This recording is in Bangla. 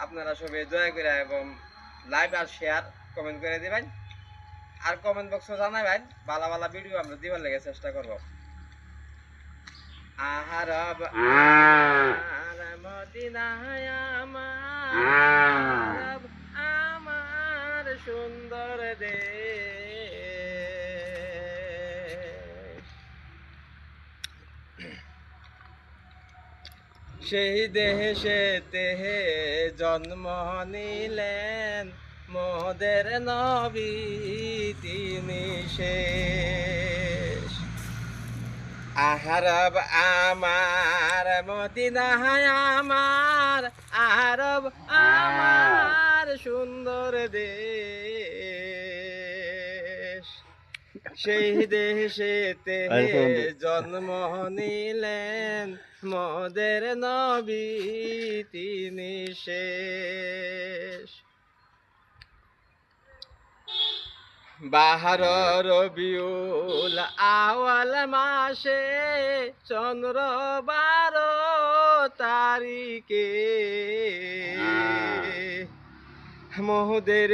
আপনারা সবাই দয়া করে এবং লাইক আর শেয়ার কমেন্ট করে দিবেন আর কমেন্ট বক্সে জানাবেন ভালো ভালো ভিডিও আমরা দিবার লাগে চেষ্টা করব। আহারব আমার মদিনায় আমার আমার সুন্দর দেশ, সেই দেশেতে জন্ম নিলেন মোদের নবী তিনি শেষ। আরব আমার মদিনায় আমার আরব আমার সুন্দর দেশ, সেই দেশেতে জন্ম নিলেন মোদের নবী তিনি শেষ। বাহার রবিউল আওয়াল মাসে চন্দ্র 12 তারিখে মোদের